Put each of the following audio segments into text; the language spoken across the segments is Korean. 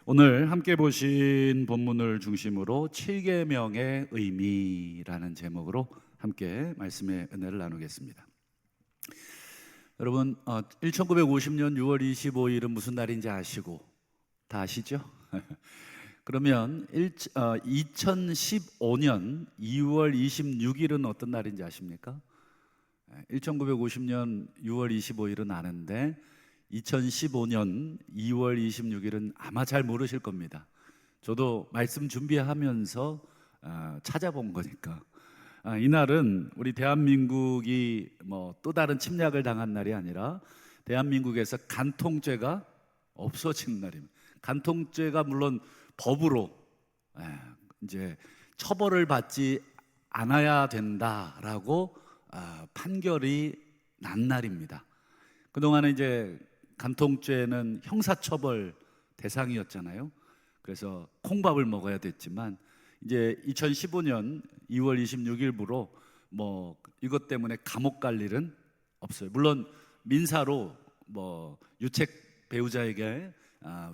오늘 함께 보신 본문을 중심으로 7계명의 의미라는 제목으로 함께 말씀의 은혜를 나누겠습니다. 여러분, 1950년 6월 25일은 무슨 날인지 아시고 다 아시죠? 그러면 2015년 2월 26일은 어떤 날인지 아십니까? 1950년 6월 25일은 아는데 2015년 2월 26일은 아마 잘 모르실 겁니다. 저도 말씀 준비하면서 찾아본 거니까. 이날은 우리 대한민국이 또 다른 침략을 당한 날이 아니라 대한민국에서 간통죄가 없어진 날입니다. 간통죄가 물론 법으로 이제 처벌을 받지 않아야 된다라고 판결이 난 날입니다. 그동안에 이제 간통죄는 형사처벌 대상이었잖아요. 그래서 콩밥을 먹어야 됐지만 이제 2015년 2월 26일부로 이것 때문에 감옥 갈 일은 없어요. 물론 민사로 유책 배우자에게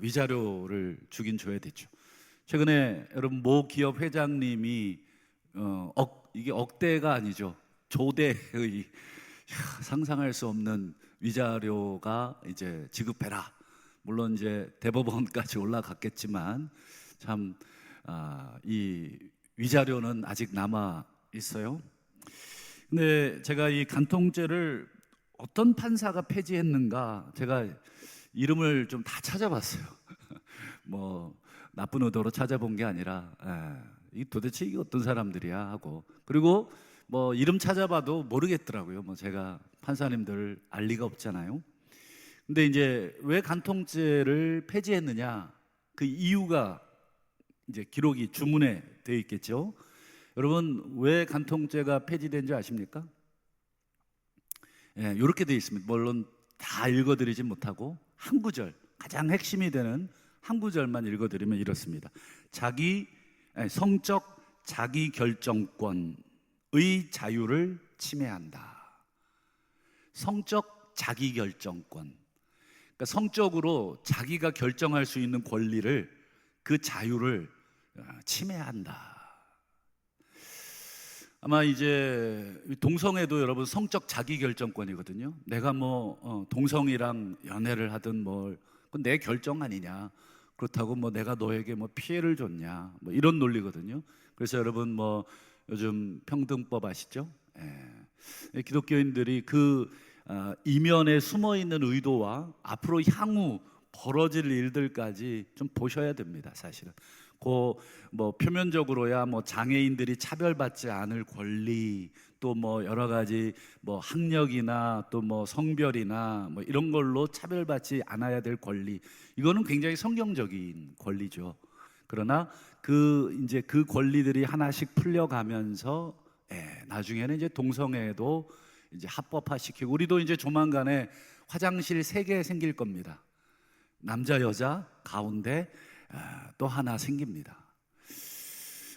위자료를 주긴 줘야 됐죠. 최근에 여러분 모 기업 회장님이 이게 억대가 아니죠. 조대의 상상할 수 없는 위자료가 이제 지급해라. 물론 이제 대법원까지 올라갔겠지만 참 이 위자료는 아직 남아 있어요. 근데 제가 이 간통죄를 어떤 판사가 폐지했는가 제가 이름을 좀 다 찾아봤어요. 나쁜 의도로 찾아본 게 아니라 도대체 이게 어떤 사람들이야 하고, 그리고 이름 찾아봐도 모르겠더라고요. 제가 판사님들 알 리가 없잖아요. 근데 이제 왜 간통죄를 폐지했느냐, 그 이유가 이제 기록이 주문에 되어 있겠죠. 여러분 왜 간통죄가 폐지된 줄 아십니까? 이렇게 되어 있습니다. 물론 다 읽어드리진 못하고 한 구절, 가장 핵심이 되는 한 구절만 읽어드리면 이렇습니다. 성적 자기 결정권의 자유를 침해한다. 성적 자기 결정권, 그러니까 성적으로 자기가 결정할 수 있는 권리를, 그 자유를 침해한다. 아마 이제 동성애도 여러분 성적 자기 결정권이거든요. 내가 동성이랑 연애를 하든 그건 내 결정 아니냐. 그렇다고 내가 너에게 피해를 줬냐, 이런 논리거든요. 그래서 여러분 요즘 평등법 아시죠? 기독교인들이 그 이면에 숨어 있는 의도와 앞으로 향후 벌어질 일들까지 좀 보셔야 됩니다. 사실은 표면적으로야 장애인들이 차별받지 않을 권리, 또 여러 가지 학력이나 또 성별이나 이런 걸로 차별받지 않아야 될 권리, 이거는 굉장히 성경적인 권리죠. 그러나 그 권리들이 하나씩 풀려가면서 나중에는 이제 동성애도 이제 합법화시키고, 우리도 이제 조만간에 화장실 3개 생길 겁니다. 남자 여자 가운데 또 하나 생깁니다.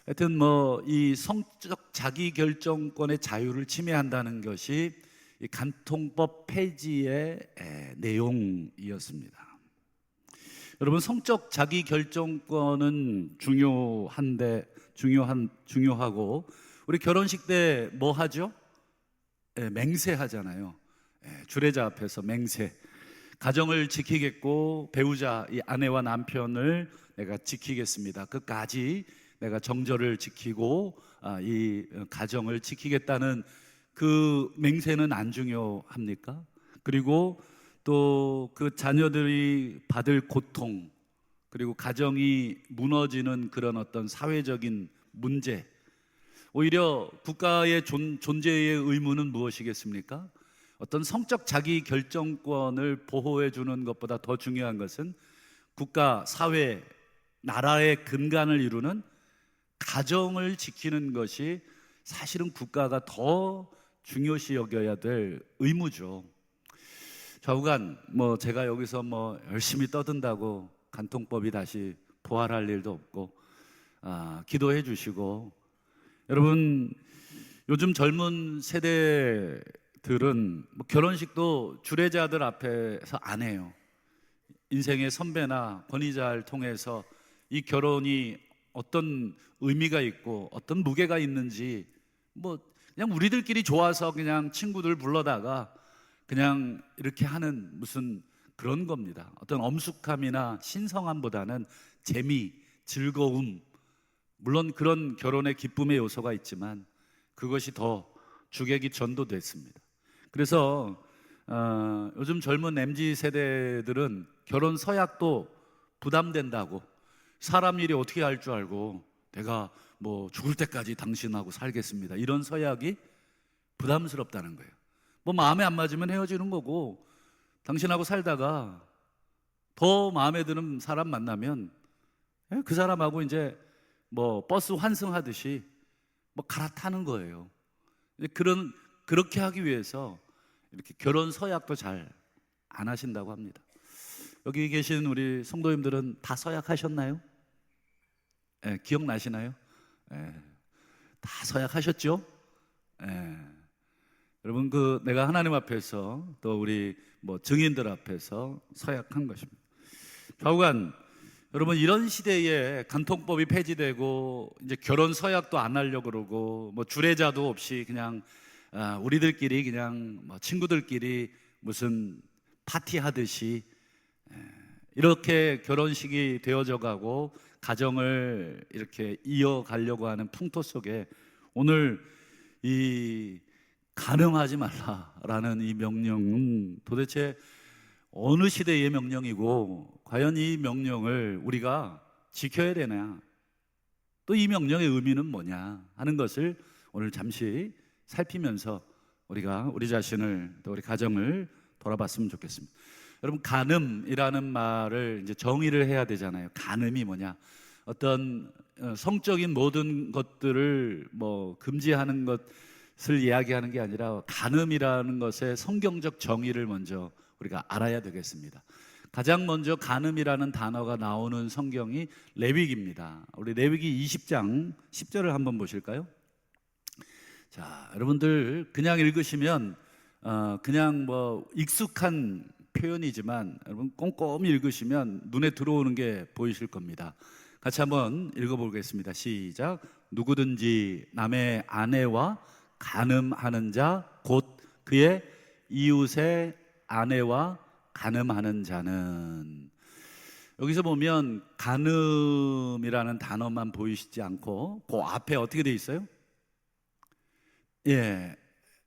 하여튼 이 성적 자기 결정권의 자유를 침해한다는 것이 이 간통법 폐지의 내용이었습니다. 여러분 성적 자기 결정권은 중요하고, 우리 결혼식 때 뭐 하죠? 맹세하잖아요. 주례자 앞에서 맹세. 가정을 지키겠고 배우자, 이 아내와 남편을 내가 지키겠습니다. 끝까지 내가 정절을 지키고 이 가정을 지키겠다는 그 맹세는 안 중요합니까? 그리고 또 그 자녀들이 받을 고통, 그리고 가정이 무너지는 그런 어떤 사회적인 문제, 오히려 국가의 존재의 의무는 무엇이겠습니까? 어떤 성적 자기 결정권을 보호해 주는 것보다 더 중요한 것은 국가, 사회, 나라의 근간을 이루는 가정을 지키는 것이 사실은 국가가 더 중요시 여겨야 될 의무죠. 좌우간 제가 여기서 열심히 떠든다고 간통법이 다시 부활할 일도 없고, 기도해 주시고, 여러분 요즘 젊은 세대들은 결혼식도 주례자들 앞에서 안 해요. 인생의 선배나 권위자를 통해서 이 결혼이 어떤 의미가 있고 어떤 무게가 있는지 뭐 그냥 우리들끼리 좋아서 그냥 친구들 불러다가 그냥 이렇게 하는 무슨 그런 겁니다. 어떤 엄숙함이나 신성함보다는 재미, 즐거움, 물론 그런 결혼의 기쁨의 요소가 있지만 그것이 더 주객이 전도됐습니다. 그래서 요즘 젊은 MZ 세대들은 결혼 서약도 부담된다고, 사람 일이 어떻게 할 줄 알고 내가 뭐 죽을 때까지 당신하고 살겠습니다, 이런 서약이 부담스럽다는 거예요. 뭐 마음에 안 맞으면 헤어지는 거고, 당신하고 살다가 더 마음에 드는 사람 만나면 그 사람하고 이제 뭐 버스 환승하듯이 뭐 갈아타는 거예요. 그렇게 하기 위해서 이렇게 결혼 서약도 잘 안 하신다고 합니다. 여기 계신 우리 성도님들은 다 서약하셨나요? 기억나시나요? 다 서약하셨죠? 여러분, 내가 하나님 앞에서 또 우리 뭐 증인들 앞에서 서약한 것입니다. 좌우간, 여러분, 이런 시대에 간통법이 폐지되고 이제 결혼 서약도 안 하려고 그러고 뭐 주례자도 없이 그냥 우리들끼리 그냥 뭐 친구들끼리 무슨 파티하듯이 이렇게 결혼식이 되어져 가고 가정을 이렇게 이어가려고 하는 풍토 속에 오늘 이 간음하지 말라라는 이 명령은 도대체 어느 시대의 명령이고, 과연 이 명령을 우리가 지켜야 되나, 또 이 명령의 의미는 뭐냐 하는 것을 오늘 잠시 살피면서 우리가 우리 자신을 또 우리 가정을 돌아봤으면 좋겠습니다. 여러분, 간음이라는 말을 이제 정의를 해야 되잖아요. 간음이 뭐냐? 어떤 성적인 모든 것들을 뭐 금지하는 것을 이야기하는 게 아니라, 간음이라는 것의 성경적 정의를 먼저 우리가 알아야 되겠습니다. 가장 먼저 간음이라는 단어가 나오는 성경이 레위기입니다. 우리 레위기 20장 10절을 한번 보실까요? 자, 여러분들 그냥 읽으시면 그냥 뭐 익숙한 표현이지만 여러분 꼼꼼히 읽으시면 눈에 들어오는 게 보이실 겁니다. 같이 한번 읽어보겠습니다. 시작. 누구든지 남의 아내와 간음하는 자, 곧 그의 이웃의 아내와 간음하는 자는. 여기서 보면 간음이라는 단어만 보이시지 않고 그 앞에 어떻게 돼 있어요?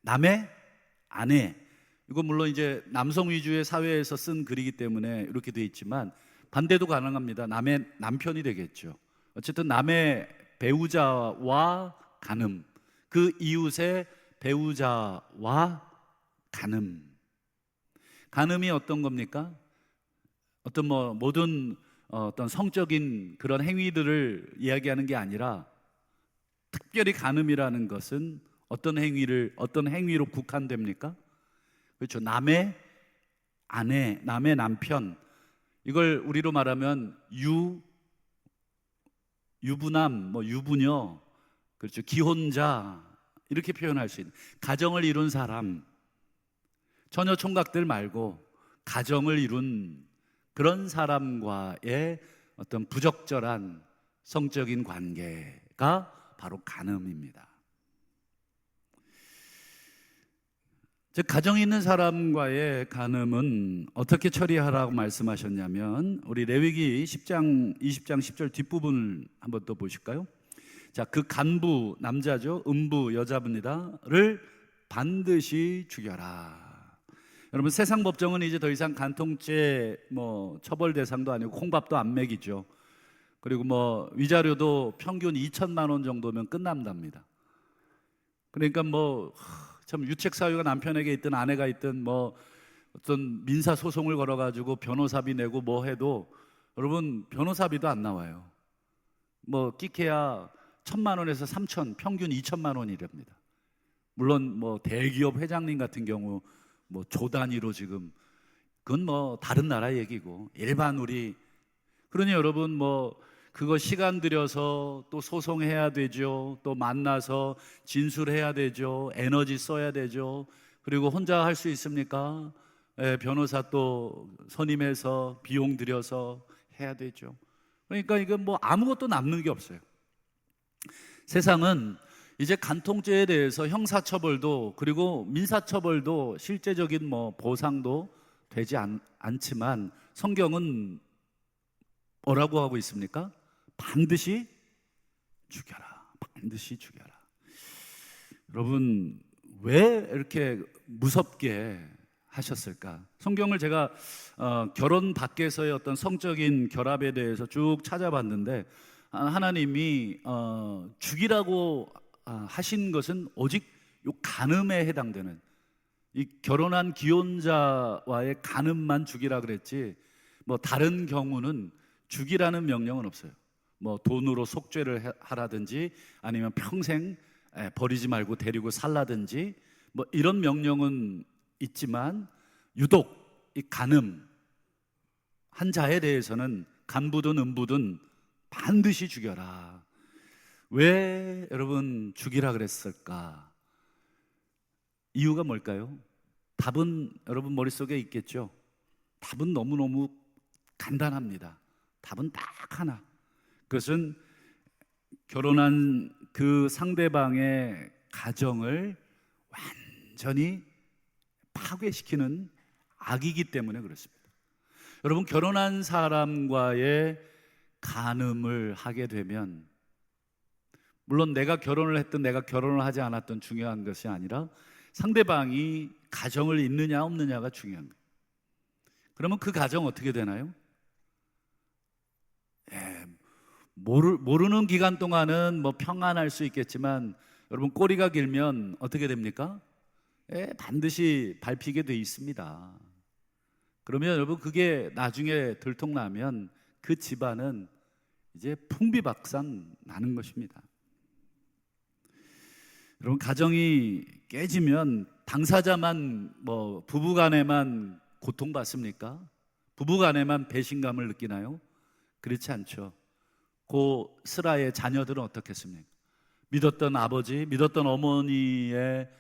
남의 아내. 이거 물론 이제 남성 위주의 사회에서 쓴 글이기 때문에 이렇게 돼 있지만 반대도 가능합니다. 남의 남편이 되겠죠. 어쨌든 남의 배우자와 간음, 그 이웃의 배우자와 간음. 간음이 어떤 겁니까? 어떤 뭐 모든 어떤 성적인 그런 행위들을 이야기하는 게 아니라, 특별히 간음이라는 것은 어떤 행위로 국한됩니까? 그렇죠. 남의 아내, 남의 남편, 이걸 우리로 말하면 유부남, 뭐 유부녀, 그렇죠. 기혼자, 이렇게 표현할 수 있는, 가정을 이룬 사람, 처녀 총각들 말고 가정을 이룬 그런 사람과의 어떤 부적절한 성적인 관계가 바로 간음입니다. 즉, 가정이 있는 사람과의 간음은 어떻게 처리하라고 말씀하셨냐면, 우리 레위기 10장 20장 10절 뒷부분을 한번 또 보실까요? 자, 그 간부, 남자죠, 음부, 여자분이다를 반드시 죽여라. 여러분, 세상 법정은 이제 더 이상 간통죄 뭐 처벌 대상도 아니고 콩밥도 안 먹이죠. 그리고 뭐 위자료도 평균 2천만 원 정도면 끝난답니다. 그러니까 뭐 참 유책 사유가 남편에게 있든 아내가 있든 뭐 어떤 민사 소송을 걸어가지고 변호사비 내고 뭐 해도 여러분 변호사비도 안 나와요. 뭐 끼케야 1,000만 원에서 3천, 평균 2천만 원이랍니다. 물론 뭐 대기업 회장님 같은 경우 뭐 조 단위로 지금, 그건 뭐 다른 나라 얘기고, 일반 우리, 그러니 여러분 뭐 그거 시간 들여서 또 소송해야 되죠. 또 만나서 진술해야 되죠. 에너지 써야 되죠. 그리고 혼자 할 수 있습니까? 변호사 또 선임해서 비용 들여서 해야 되죠. 그러니까 이건 뭐 아무것도 남는 게 없어요. 세상은 이제 간통죄에 대해서 형사처벌도 그리고 민사처벌도 실제적인 뭐 보상도 되지 않지만 성경은 뭐라고 하고 있습니까? 반드시 죽여라. 반드시 죽여라. 여러분, 왜 이렇게 무섭게 하셨을까? 성경을 제가 결혼 밖에서의 어떤 성적인 결합에 대해서 쭉 찾아봤는데 하나님이 죽이라고 하신 것은 오직 요 간음에 해당되는 이 결혼한 기혼자와의 간음만 죽이라 그랬지 뭐 다른 경우는 죽이라는 명령은 없어요. 뭐 돈으로 속죄를 하라든지 아니면 평생 버리지 말고 데리고 살라든지 뭐 이런 명령은 있지만 유독 이 간음 한 자에 대해서는 간부든 음부든 반드시 죽여라. 왜 여러분 죽이라 그랬을까? 이유가 뭘까요? 답은 여러분 머릿속에 있겠죠? 답은 너무너무 간단합니다. 답은 딱 하나. 그것은 결혼한 그 상대방의 가정을 완전히 파괴시키는 악이기 때문에 그렇습니다. 여러분, 결혼한 사람과의 간음을 하게 되면 물론 내가 결혼을 했든 내가 결혼을 하지 않았든 중요한 것이 아니라 상대방이 가정을 잇느냐 없느냐가 중요한 거예요. 그러면 그 가정 어떻게 되나요? 모르는 기간 동안은 뭐 평안할 수 있겠지만 여러분 꼬리가 길면 어떻게 됩니까? 반드시 밟히게 돼 있습니다. 그러면 여러분 그게 나중에 들통나면 그 집안은 이제 풍비박산 나는 것입니다. 여러분 가정이 깨지면 당사자만 뭐 부부간에만 고통받습니까? 부부간에만 배신감을 느끼나요? 그렇지 않죠. 그 스라의 자녀들은 어떻겠습니까? 믿었던 아버지, 믿었던 어머니의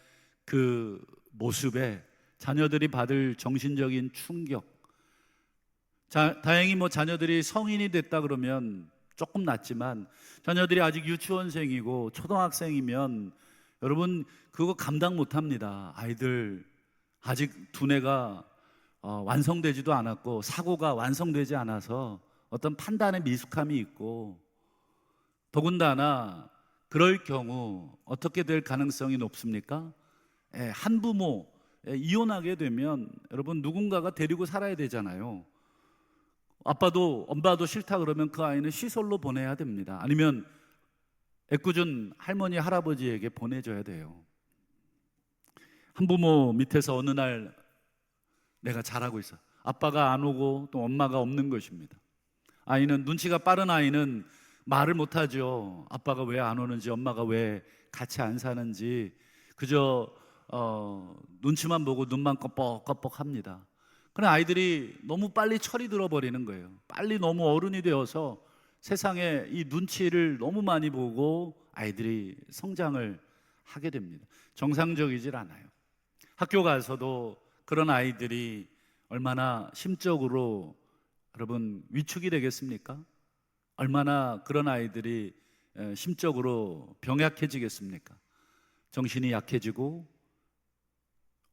그 모습에 자녀들이 받을 정신적인 충격. 다행히 뭐 자녀들이 성인이 됐다 그러면 조금 낫지만 자녀들이 아직 유치원생이고 초등학생이면 여러분 그거 감당 못합니다. 아이들 아직 두뇌가 완성되지도 않았고 사고가 완성되지 않아서 어떤 판단의 미숙함이 있고 더군다나 그럴 경우 어떻게 될 가능성이 높습니까? 한부모 이혼하게 되면 여러분 누군가가 데리고 살아야 되잖아요. 아빠도 엄마도 싫다 그러면 그 아이는 시설로 보내야 됩니다. 아니면 애꿎은 할머니 할아버지에게 보내줘야 돼요. 한부모 밑에서 어느 날 내가 잘하고 있어. 아빠가 안 오고 또 엄마가 없는 것입니다. 아이는 눈치가 빠른 아이는 말을 못하죠. 아빠가 왜 안 오는지 엄마가 왜 같이 안 사는지 그저 눈치만 보고 눈만 껌뻑껌뻑 합니다. 그런 아이들이 너무 빨리 철이 들어버리는 거예요. 빨리 너무 어른이 되어서 세상에 이 눈치를 너무 많이 보고 아이들이 성장을 하게 됩니다. 정상적이질 않아요. 학교 가서도 그런 아이들이 얼마나 심적으로 여러분 위축이 되겠습니까? 얼마나 그런 아이들이 심적으로 병약해지겠습니까? 정신이 약해지고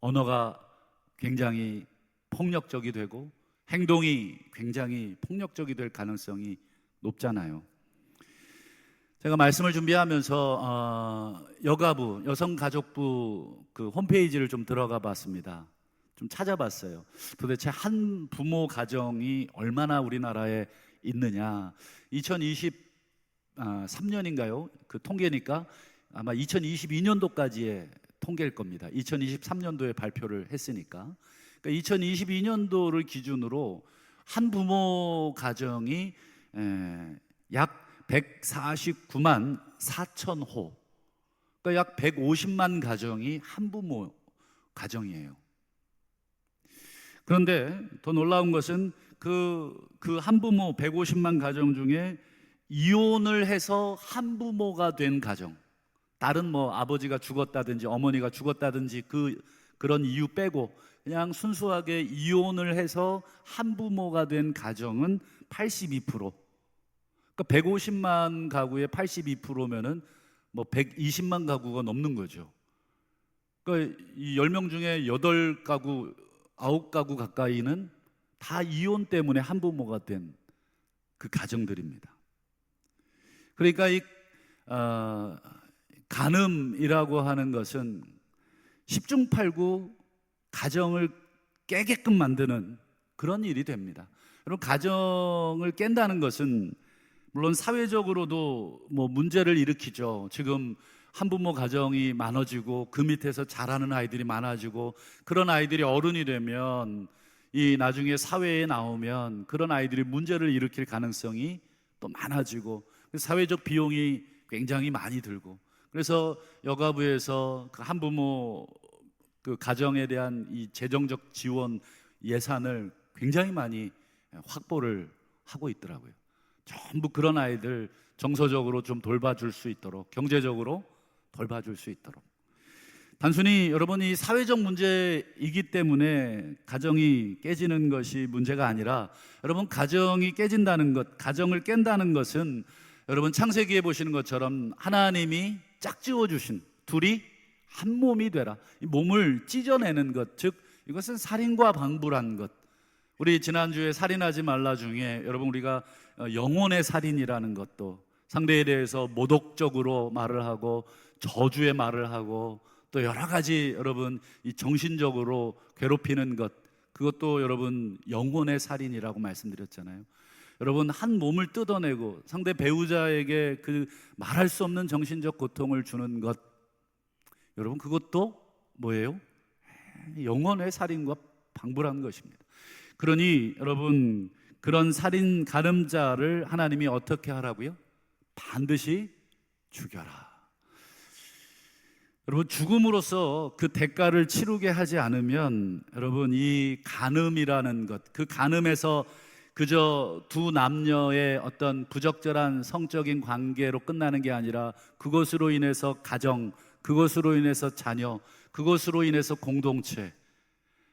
언어가 굉장히 폭력적이 되고 행동이 굉장히 폭력적이 될 가능성이 높잖아요. 제가 말씀을 준비하면서 여가부, 여성가족부 그 홈페이지를 좀 들어가 봤습니다. 좀 찾아봤어요. 도대체 한 부모 가정이 얼마나 우리나라에 있느냐. 2023년인가요? 그 통계니까 아마 2022년도까지의 통계일 겁니다. 2023년도에 발표를 했으니까. 그러니까 2022년도를 기준으로 한 부모 가정이 약 149만 4천 호, 그러니까 약 150만 가정이 한 부모 가정이에요. 그런데 더 놀라운 것은 그 한부모 150만 가정 중에 이혼을 해서 한부모가 된 가정, 다른 뭐 아버지가 죽었다든지 어머니가 죽었다든지 그런 이유 빼고 그냥 순수하게 이혼을 해서 한부모가 된 가정은 82%. 그러니까 150만 가구의 82%면은 뭐 120만 가구가 넘는 거죠. 그러니까 이 10명 중에 8가구, 9가구 가까이는 다 이혼 때문에 한부모가 된 그 가정들입니다. 그러니까 이 간음이라고 하는 것은 10중 8구 가정을 깨게끔 만드는 그런 일이 됩니다. 여러분, 가정을 깬다는 것은 물론 사회적으로도 뭐 문제를 일으키죠. 지금 한부모 가정이 많아지고 그 밑에서 자라는 아이들이 많아지고, 그런 아이들이 어른이 되면 이 나중에 사회에 나오면 그런 아이들이 문제를 일으킬 가능성이 또 많아지고, 사회적 비용이 굉장히 많이 들고, 그래서 여가부에서 그 한부모 그 가정에 대한 이 재정적 지원 예산을 굉장히 많이 확보를 하고 있더라고요. 전부 그런 아이들 정서적으로 좀 돌봐줄 수 있도록, 경제적으로 돌봐줄 수 있도록. 단순히 여러분이 사회적 문제이기 때문에 가정이 깨지는 것이 문제가 아니라, 여러분, 가정이 깨진다는 것, 가정을 깬다는 것은 여러분 창세기에 보시는 것처럼 하나님이 짝지어 주신 둘이 한 몸이 되라, 이 몸을 찢어내는 것, 즉 이것은 살인과 방불한 것. 우리 지난주에 살인하지 말라 중에 여러분 우리가 영혼의 살인이라는 것도, 상대에 대해서 모독적으로 말을 하고 저주의 말을 하고 또 여러 가지 여러분 이 정신적으로 괴롭히는 것, 그것도 여러분 영혼의 살인이라고 말씀드렸잖아요. 여러분, 한 몸을 뜯어내고 상대 배우자에게 그 말할 수 없는 정신적 고통을 주는 것, 여러분 그것도 뭐예요? 영혼의 살인과 방불한 것입니다. 그러니 여러분, 그런 살인 간음자를 하나님이 어떻게 하라고요? 반드시 죽여라. 여러분, 죽음으로써 그 대가를 치르게 하지 않으면 여러분 이 간음이라는 것, 그 간음에서 그저 두 남녀의 어떤 부적절한 성적인 관계로 끝나는 게 아니라 그것으로 인해서 가정, 그것으로 인해서 자녀, 그것으로 인해서 공동체,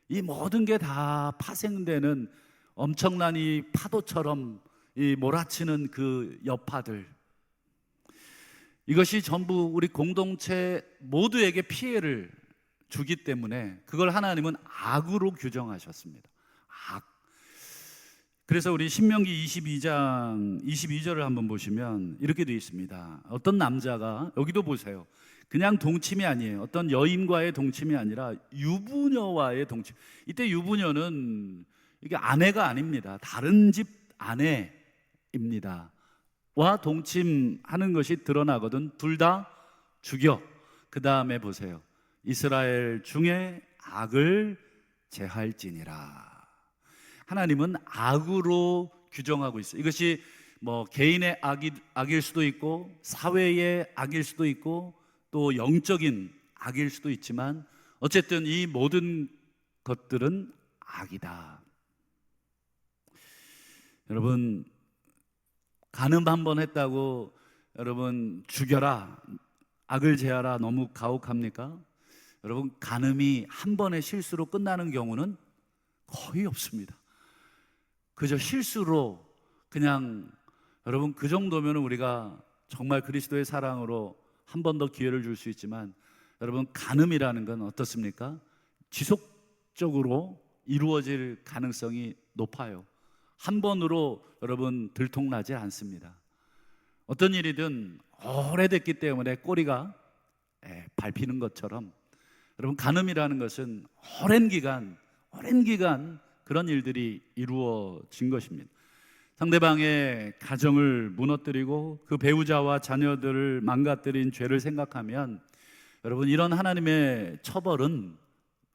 이 모든 게 다 파생되는 엄청난 이 파도처럼 이 몰아치는 그 여파들, 이것이 전부 우리 공동체 모두에게 피해를 주기 때문에 그걸 하나님은 악으로 규정하셨습니다. 악. 그래서 우리 신명기 22장 22절을 한번 보시면 이렇게 되어 있습니다. 어떤 남자가, 여기도 보세요, 그냥 동침이 아니에요. 어떤 여인과의 동침이 아니라 유부녀와의 동침. 이때 유부녀는 이게 아내가 아닙니다. 다른 집 아내입니다. 와 동침하는 것이 드러나거든. 둘 다 죽여. 그 다음에 보세요. 이스라엘 중에 악을 제할지니라. 하나님은 악으로 규정하고 있어요. 이것이 뭐 개인의 악일 수도 있고 사회의 악일 수도 있고 또 영적인 악일 수도 있지만 어쨌든 이 모든 것들은 악이다. 여러분, 간음 한번 했다고 여러분 죽여라, 악을 제하라, 너무 가혹합니까? 여러분, 간음이 한 번의 실수로 끝나는 경우는 거의 없습니다. 그저 실수로 그냥, 여러분 그 정도면 우리가 정말 그리스도의 사랑으로 한 번 더 기회를 줄 수 있지만, 여러분 간음이라는 건 어떻습니까? 지속적으로 이루어질 가능성이 높아요. 한 번으로 여러분 들통나지 않습니다. 어떤 일이든 오래됐기 때문에 꼬리가 밟히는 것처럼 여러분 간음이라는 것은 오랜 기간 그런 일들이 이루어진 것입니다. 상대방의 가정을 무너뜨리고 그 배우자와 자녀들을 망가뜨린 죄를 생각하면 여러분 이런 하나님의 처벌은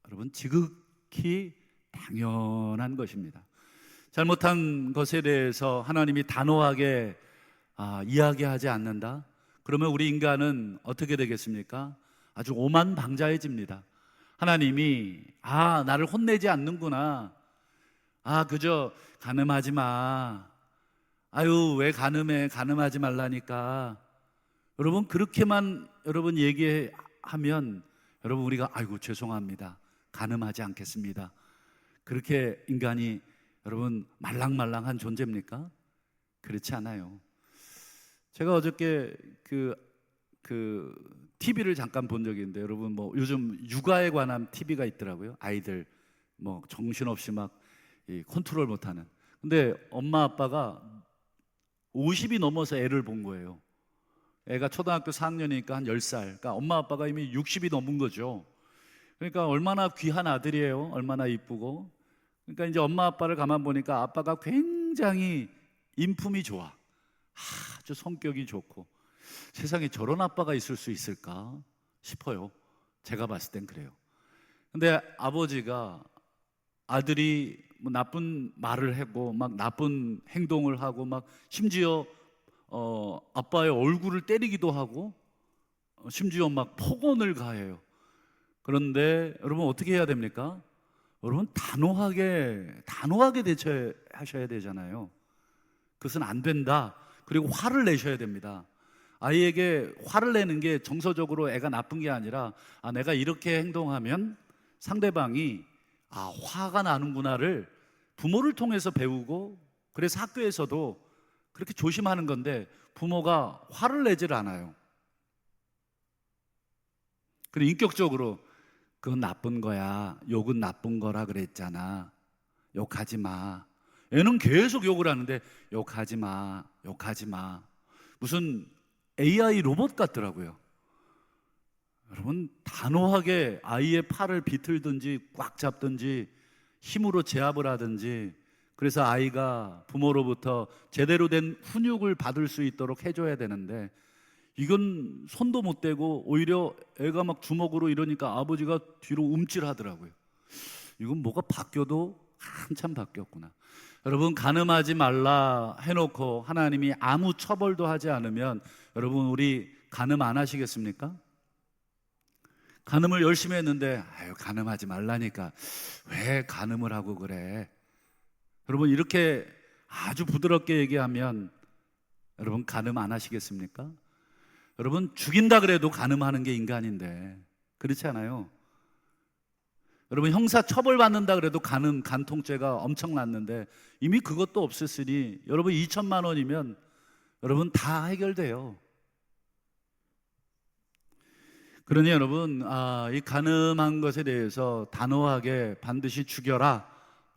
여러분 지극히 당연한 것입니다. 잘못한 것에 대해서 하나님이 단호하게 이야기하지 않는다? 그러면 우리 인간은 어떻게 되겠습니까? 아주 오만방자해집니다. 하나님이 나를 혼내지 않는구나. 그저 간음하지 마. 아유, 왜 간음해? 간음하지 말라니까. 여러분 그렇게만 여러분 얘기하면 여러분 우리가 아이고 죄송합니다, 간음하지 않겠습니다. 그렇게 인간이 여러분 말랑말랑한 존재입니까? 그렇지 않아요. 제가 어저께 TV를 잠깐 본 적이 있는데, 여러분 뭐 요즘 육아에 관한 TV가 있더라고요. 아이들 뭐 정신없이 막 컨트롤 못하는. 근데 엄마 아빠가 50이 넘어서 애를 본 거예요. 애가 초등학교 4학년이니까 한 10살. 그러니까 엄마 아빠가 이미 60이 넘은 거죠. 그러니까 얼마나 귀한 아들이에요. 얼마나 이쁘고. 그러니까 이제 엄마 아빠를 가만 보니까 아빠가 굉장히 인품이 좋아. 아주 성격이 좋고. 세상에 저런 아빠가 있을 수 있을까 싶어요. 제가 봤을 땐 그래요. 근데 아버지가 아들이 뭐 나쁜 말을 하고 막 나쁜 행동을 하고 막 심지어 아빠의 얼굴을 때리기도 하고 심지어 막 폭언을 가해요. 그런데 여러분 어떻게 해야 됩니까? 여러분 단호하게 대처하셔야 되잖아요. 그것은 안 된다. 그리고 화를 내셔야 됩니다. 아이에게 화를 내는 게 정서적으로 애가 나쁜 게 아니라 내가 이렇게 행동하면 상대방이 화가 나는구나를 부모를 통해서 배우고, 그래서 학교에서도 그렇게 조심하는 건데 부모가 화를 내질 않아요. 그리고 인격적으로 그건 나쁜 거야, 욕은 나쁜 거라 그랬잖아, 욕하지 마. 애는 계속 욕을 하는데 욕하지 마. 무슨 AI 로봇 같더라고요. 여러분 단호하게 아이의 팔을 비틀든지 꽉 잡든지 힘으로 제압을 하든지, 그래서 아이가 부모로부터 제대로 된 훈육을 받을 수 있도록 해줘야 되는데, 이건 손도 못 대고 오히려 애가 막 주먹으로 이러니까 아버지가 뒤로 움찔하더라고요. 이건 뭐가 바뀌어도 한참 바뀌었구나. 여러분 간음하지 말라 해놓고 하나님이 아무 처벌도 하지 않으면 여러분 우리 간음 안 하시겠습니까? 간음을 열심히 했는데 간음하지 말라니까 왜 간음을 하고 그래? 여러분 이렇게 아주 부드럽게 얘기하면 여러분 간음 안 하시겠습니까? 여러분 죽인다 그래도 간음하는 게 인간인데 그렇지 않아요? 여러분 형사 처벌받는다 그래도 간통죄가 엄청났는데 이미 그것도 없었으니 여러분 2천만 원이면 여러분 다 해결돼요. 그러니 여러분 이 간음한 것에 대해서 단호하게 반드시 죽여라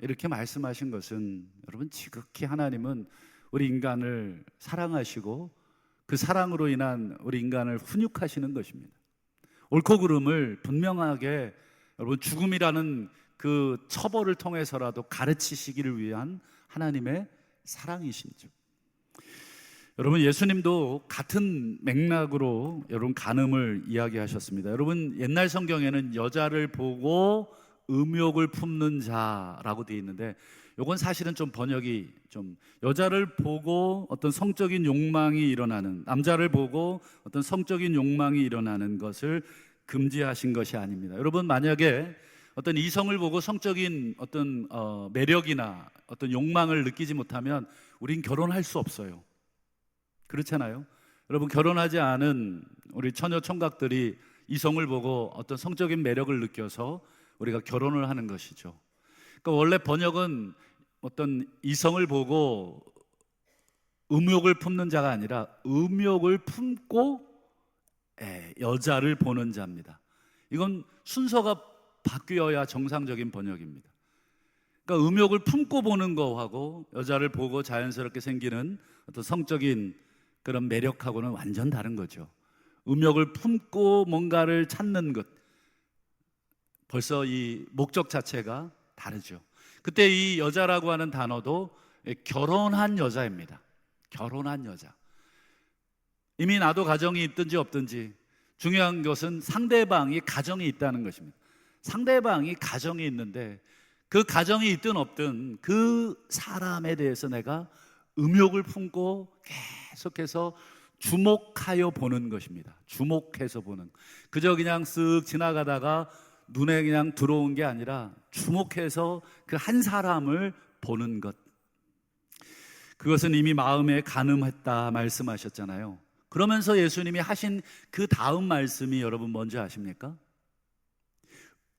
이렇게 말씀하신 것은, 여러분 지극히 하나님은 우리 인간을 사랑하시고 그 사랑으로 인한 우리 인간을 훈육하시는 것입니다. 옳고 그름을 분명하게 여러분 죽음이라는 그 처벌을 통해서라도 가르치시기를 위한 하나님의 사랑이신죠. 여러분 예수님도 같은 맥락으로 여러분 간음을 이야기하셨습니다. 여러분 옛날 성경에는 여자를 보고 음욕을 품는 자라고 되어 있는데, 이건 사실은 좀 번역이 좀, 여자를 보고 어떤 성적인 욕망이 일어나는, 남자를 보고 어떤 성적인 욕망이 일어나는 것을 금지하신 것이 아닙니다. 여러분 만약에 어떤 이성을 보고 성적인 어떤 매력이나 어떤 욕망을 느끼지 못하면 우린 결혼할 수 없어요. 그렇잖아요. 여러분 결혼하지 않은 우리 처녀 총각들이 이성을 보고 어떤 성적인 매력을 느껴서 우리가 결혼을 하는 것이죠. 그러니까 원래 번역은 어떤 이성을 보고 음욕을 품는 자가 아니라 음욕을 품고 여자를 보는 자입니다. 이건 순서가 바뀌어야 정상적인 번역입니다. 그러니까 음욕을 품고 보는 거하고 여자를 보고 자연스럽게 생기는 어떤 성적인 그런 매력하고는 완전 다른 거죠. 음욕을 품고 뭔가를 찾는 것, 벌써 이 목적 자체가 다르죠. 그때 이 여자라고 하는 단어도 결혼한 여자입니다. 결혼한 여자. 이미 나도 가정이 있든지 없든지 중요한 것은 상대방이 가정이 있다는 것입니다. 상대방이 가정이 있는데 그 가정이 있든 없든 그 사람에 대해서 내가 음욕을 품고 계속해서 주목하여 보는 것입니다. 주목해서 보는, 그저 그냥 쓱 지나가다가 눈에 그냥 들어온 게 아니라 주목해서 그 한 사람을 보는 것, 그것은 이미 마음에 간음했다 말씀하셨잖아요. 그러면서 예수님이 하신 그 다음 말씀이 여러분 뭔지 아십니까?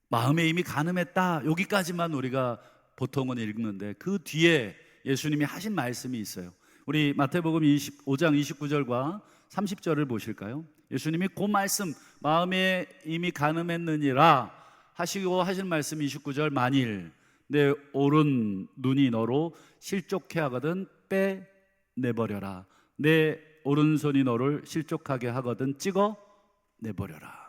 마음에 이미 간음했다. 여기까지만 우리가 보통은 읽는데 그 뒤에 예수님이 하신 말씀이 있어요. 우리 마태복음 5장 29절과 30절을 보실까요? 예수님이 그 말씀, 마음에 이미 간음했느니라 하시고 하신 말씀 29절, 만일 내 오른 눈이 너로 실족해 하거든 빼내버려라. 내 오른손이 너를 실족하게 하거든 찍어 내버려라.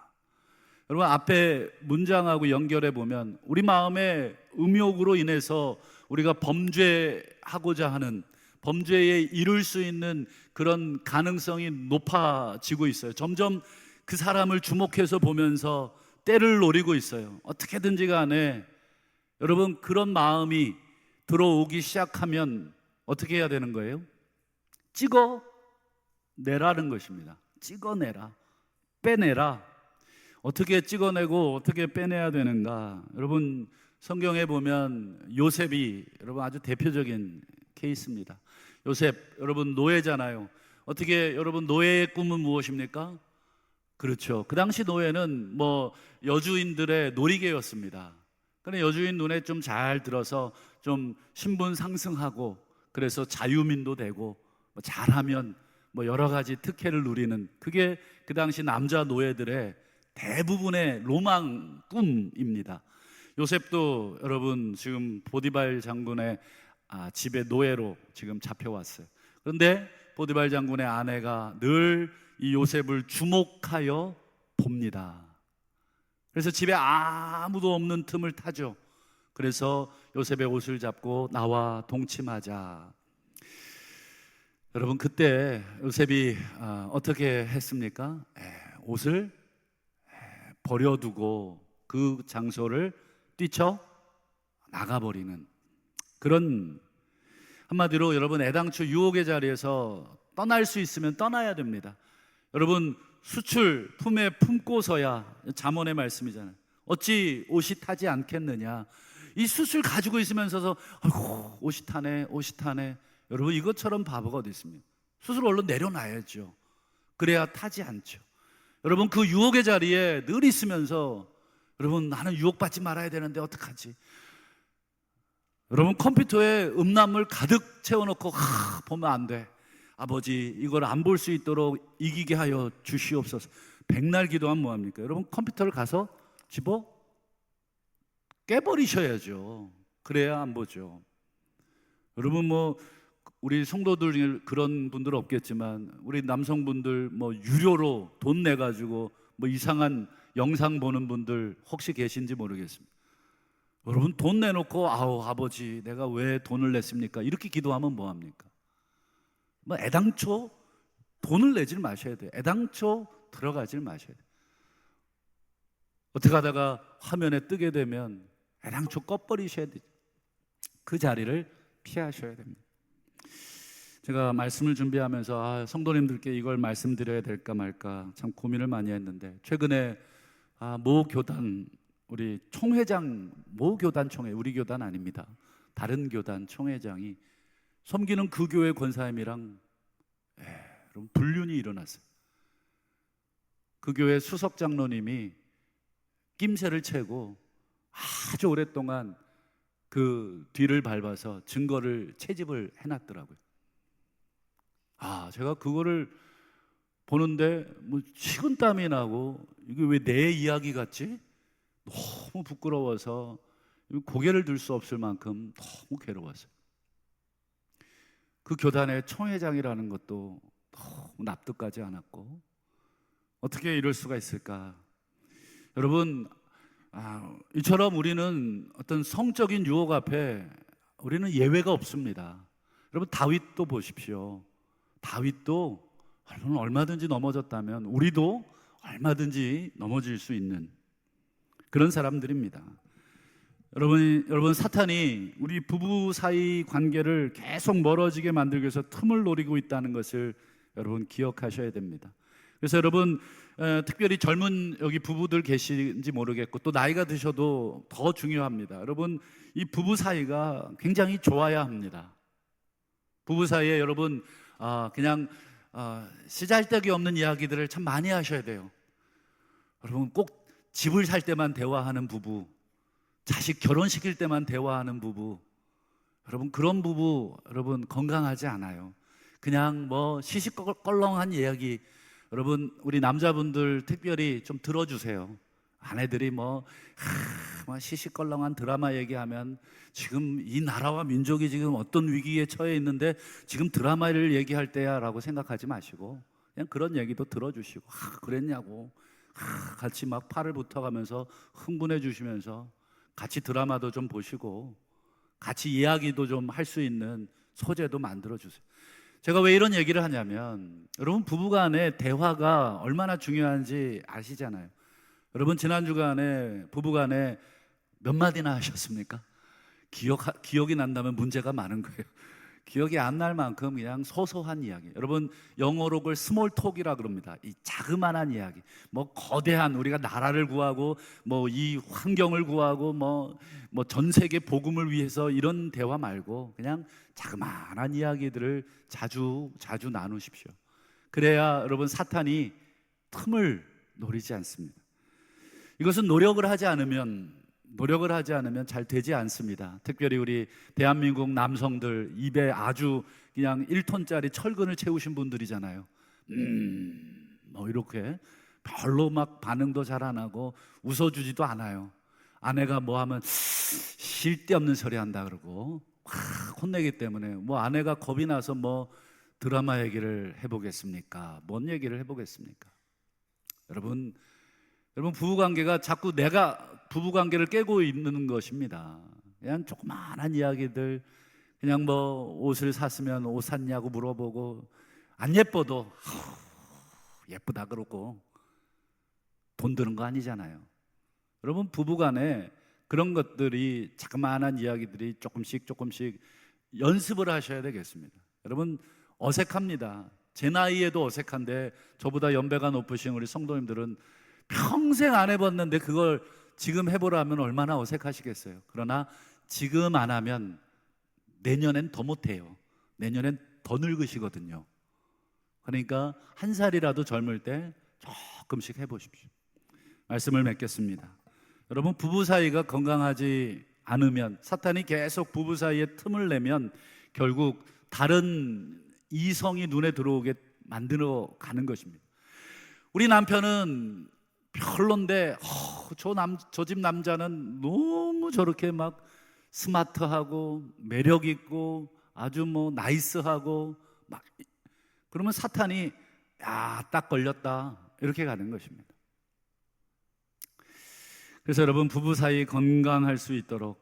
여러분, 앞에 문장하고 연결해 보면 우리 마음의 음욕으로 인해서 우리가 범죄하고자 하는, 범죄에 이룰 수 있는 그런 가능성이 높아지고 있어요. 점점 그 사람을 주목해서 보면서 때를 노리고 있어요. 어떻게든지 간에 여러분, 그런 마음이 들어오기 시작하면 어떻게 해야 되는 거예요? 찍어내라는 것입니다. 찍어내라, 빼내라. 어떻게 찍어내고 어떻게 빼내야 되는가? 여러분, 성경에 보면 요셉이 여러분 아주 대표적인 케이스입니다. 요셉, 여러분 노예잖아요. 어떻게, 여러분 노예의 꿈은 무엇입니까? 그렇죠. 그 당시 노예는 뭐 여주인들의 놀이개였습니다. 그런데 여주인 눈에 좀 잘 들어서 좀 신분 상승하고, 그래서 자유민도 되고, 뭐 잘하면 뭐 여러 가지 특혜를 누리는, 그게 그 당시 남자 노예들의 대부분의 로망 꿈입니다. 요셉도 여러분 지금 보디발 장군의 집에 노예로 지금 잡혀왔어요. 그런데 보디발 장군의 아내가 늘 이 요셉을 주목하여 봅니다. 그래서 집에 아무도 없는 틈을 타죠. 그래서 요셉의 옷을 잡고 나와 동침하자. 여러분, 그때 요셉이 어떻게 했습니까? 옷을 버려두고 그 장소를 뛰쳐 나가버리는, 그런, 한마디로 여러분 애당초 유혹의 자리에서 떠날 수 있으면 떠나야 됩니다. 여러분, 수출 품에 품고서야, 잠언의 말씀이잖아요. 어찌 옷이 타지 않겠느냐. 이 수술 가지고 있으면서 아이고 옷이 타네, 옷이 타네. 여러분, 이것처럼 바보가 어디 있습니까? 수술 얼른 내려놔야죠. 그래야 타지 않죠. 여러분, 그 유혹의 자리에 늘 있으면서 여러분, 나는 유혹받지 말아야 되는데 어떡하지? 여러분, 컴퓨터에 음란물 가득 채워놓고 보면 안 돼. 아버지, 이걸 안 볼 수 있도록 이기게 하여 주시옵소서. 백날 기도하면 뭐합니까? 여러분, 컴퓨터를 가서 집어 깨버리셔야죠. 그래야 안 보죠. 여러분, 뭐 우리 성도들 중에 그런 분들 없겠지만 우리 남성분들 뭐 유료로 돈 내가지고 뭐 이상한 영상 보는 분들 혹시 계신지 모르겠습니다. 여러분, 돈 내놓고 아우 아버지 내가 왜 돈을 냈습니까? 이렇게 기도하면 뭐합니까? 뭐 애당초 돈을 내질 마셔야 돼요. 애당초 들어가질 마셔야 돼요. 어떻게 하다가 화면에 뜨게 되면 애당초 꺼버리셔야 돼요. 그 자리를 피하셔야 됩니다. 제가 말씀을 준비하면서 성도님들께 이걸 말씀드려야 될까 말까 참 고민을 많이 했는데, 최근에 모 교단, 우리 총회장, 모 교단 총회, 우리 교단 아닙니다. 다른 교단 총회장이 섬기는 그 교회 권사님이랑 여러분 불륜이 일어났어요. 그 교회 수석 장로님이 낌새를 채고 아주 오랫동안 그 뒤를 밟아서 증거를 채집을 해놨더라고요. 제가 그거를 보는데 뭐 식은땀이 나고, 이게 왜 내 이야기 같지? 너무 부끄러워서 고개를 들 수 없을 만큼 너무 괴로웠어요. 그 교단의 총회장이라는 것도 너무 납득하지 않았고, 어떻게 이럴 수가 있을까? 여러분, 이처럼 우리는 어떤 성적인 유혹 앞에 우리는 예외가 없습니다. 여러분, 다윗도 보십시오. 다윗도 얼마든지 넘어졌다면 우리도 얼마든지 넘어질 수 있는 그런 사람들입니다. 여러분, 사탄이 우리 부부 사이 관계를 계속 멀어지게 만들기 위해서 틈을 노리고 있다는 것을 여러분 기억하셔야 됩니다. 그래서 여러분, 특별히 젊은 여기 부부들 계신지 모르겠고 또 나이가 드셔도 더 중요합니다. 여러분, 이 부부 사이가 굉장히 좋아야 합니다. 부부 사이에 여러분 그냥 쓰잘데기 없는 이야기들을 참 많이 하셔야 돼요. 여러분, 꼭 집을 살 때만 대화하는 부부, 자식 결혼시킬 때만 대화하는 부부, 여러분 그런 부부 여러분 건강하지 않아요. 그냥 뭐 시시껄렁한 이야기, 여러분 우리 남자분들 특별히 좀 들어주세요. 아내들이 뭐 시시껄렁한 드라마 얘기하면 지금 이 나라와 민족이 지금 어떤 위기에 처해 있는데 지금 드라마를 얘기할 때야 라고 생각하지 마시고 그냥 그런 얘기도 들어주시고 그랬냐고 같이 막 팔을 붙어가면서 흥분해 주시면서 같이 드라마도 좀 보시고 같이 이야기도 좀 할 수 있는 소재도 만들어 주세요. 제가 왜 이런 얘기를 하냐면 여러분 부부간의 대화가 얼마나 중요한지 아시잖아요. 여러분 지난 주간에 부부간에 몇 마디나 하셨습니까? 기억이 난다면 문제가 많은 거예요. 기억이 안 날 만큼 그냥 소소한 이야기. 여러분 영어로 그걸 스몰 톡이라 그럽니다. 이 자그마한 이야기. 뭐 거대한 우리가 나라를 구하고 뭐 이 환경을 구하고 뭐 전 세계 복음을 위해서 이런 대화 말고 그냥 자그마한 이야기들을 자주 나누십시오. 그래야 여러분 사탄이 틈을 노리지 않습니다. 이것은 노력을 하지 않으면 잘 되지 않습니다. 특별히 우리 대한민국 남성들 입에 아주 그냥 1톤짜리 철근을 채우신 분들이잖아요. 뭐 이렇게 별로 막 반응도 잘 안 하고 웃어주지도 않아요. 아내가 뭐 하면 쓸데없는 소리 한다 그러고 확 혼내기 때문에 뭐 아내가 겁이 나서 뭐 드라마 얘기를 해보겠습니까? 뭔 얘기를 해보겠습니까? 여러분 부부관계가 자꾸 내가 부부관계를 깨고 있는 것입니다. 그냥 조그마한 이야기들, 그냥 뭐 옷을 샀으면 옷 샀냐고 물어보고 안 예뻐도 예쁘다 그러고 돈 드는 거 아니잖아요. 여러분 부부간에 그런 것들이 자그마한 이야기들이 조금씩 연습을 하셔야 되겠습니다. 여러분 어색합니다. 제 나이에도 어색한데 저보다 연배가 높으신 우리 성도님들은 평생 안 해봤는데 그걸 지금 해보라면 얼마나 어색하시겠어요. 그러나 지금 안 하면 내년엔 더 못해요. 내년엔 더 늙으시거든요. 그러니까 한 살이라도 젊을 때 조금씩 해보십시오. 말씀을 맺겠습니다. 여러분 부부 사이가 건강하지 않으면 사탄이 계속 부부 사이에 틈을 내면 결국 다른 이성이 눈에 들어오게 만들어 가는 것입니다. 우리 남편은 별론데 저 집 남자는 너무 저렇게 막 스마트하고 매력 있고 아주 뭐 나이스하고 막 그러면 사탄이 딱 걸렸다 이렇게 가는 것입니다. 그래서 여러분 부부 사이 건강할 수 있도록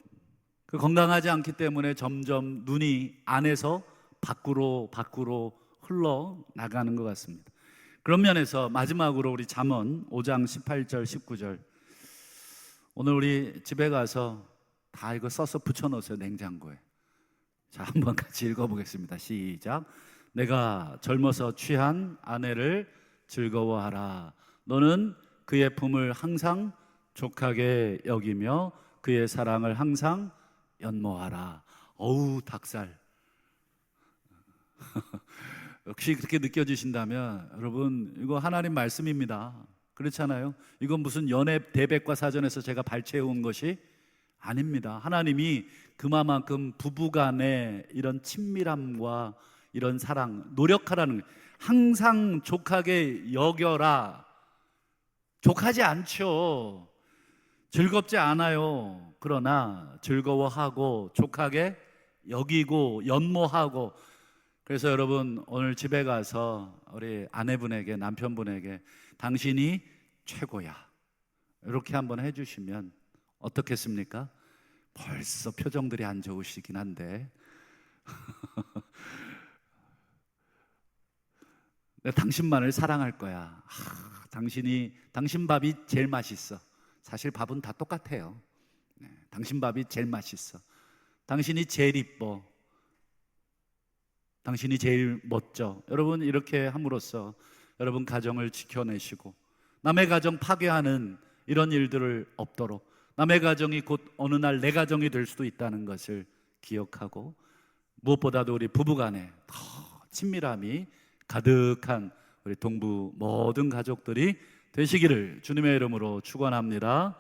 그 건강하지 않기 때문에 점점 눈이 안에서 밖으로 흘러 나가는 것 같습니다. 그런 면에서 마지막으로 우리 잠언 5장 18절 19절 오늘 우리 집에 가서 다 이거 써서 붙여놓으세요. 냉장고에. 자, 한번 같이 읽어보겠습니다. 시작. 내가 젊어서 취한 아내를 즐거워하라. 너는 그의 품을 항상 족하게 여기며 그의 사랑을 항상 연모하라. 어우 닭살. 역시 그렇게 느껴지신다면 여러분 이거 하나님 말씀입니다. 그렇잖아요. 이건 무슨 연애 대백과사전에서 제가 발췌해온 것이 아닙니다. 하나님이 그만큼 부부간의 이런 친밀함과 이런 사랑 노력하라는 거예요. 항상 족하게 여겨라. 족하지 않죠. 즐겁지 않아요. 그러나 즐거워하고 족하게 여기고 연모하고. 그래서 여러분 오늘 집에 가서 우리 아내분에게 남편분에게 당신이 최고야 이렇게 한번 해주시면 어떻겠습니까? 벌써 표정들이 안 좋으시긴 한데 내가 당신만을 사랑할 거야. 당신 밥이 제일 맛있어. 사실 밥은 다 똑같아요. 당신 밥이 제일 맛있어. 당신이 제일 이뻐. 당신이 제일 멋져. 여러분 이렇게 함으로써 여러분 가정을 지켜내시고 남의 가정 파괴하는 이런 일들을 없도록 남의 가정이 곧 어느 날 내 가정이 될 수도 있다는 것을 기억하고 무엇보다도 우리 부부간에 더 친밀함이 가득한 우리 동부 모든 가족들이 되시기를 주님의 이름으로 축원합니다.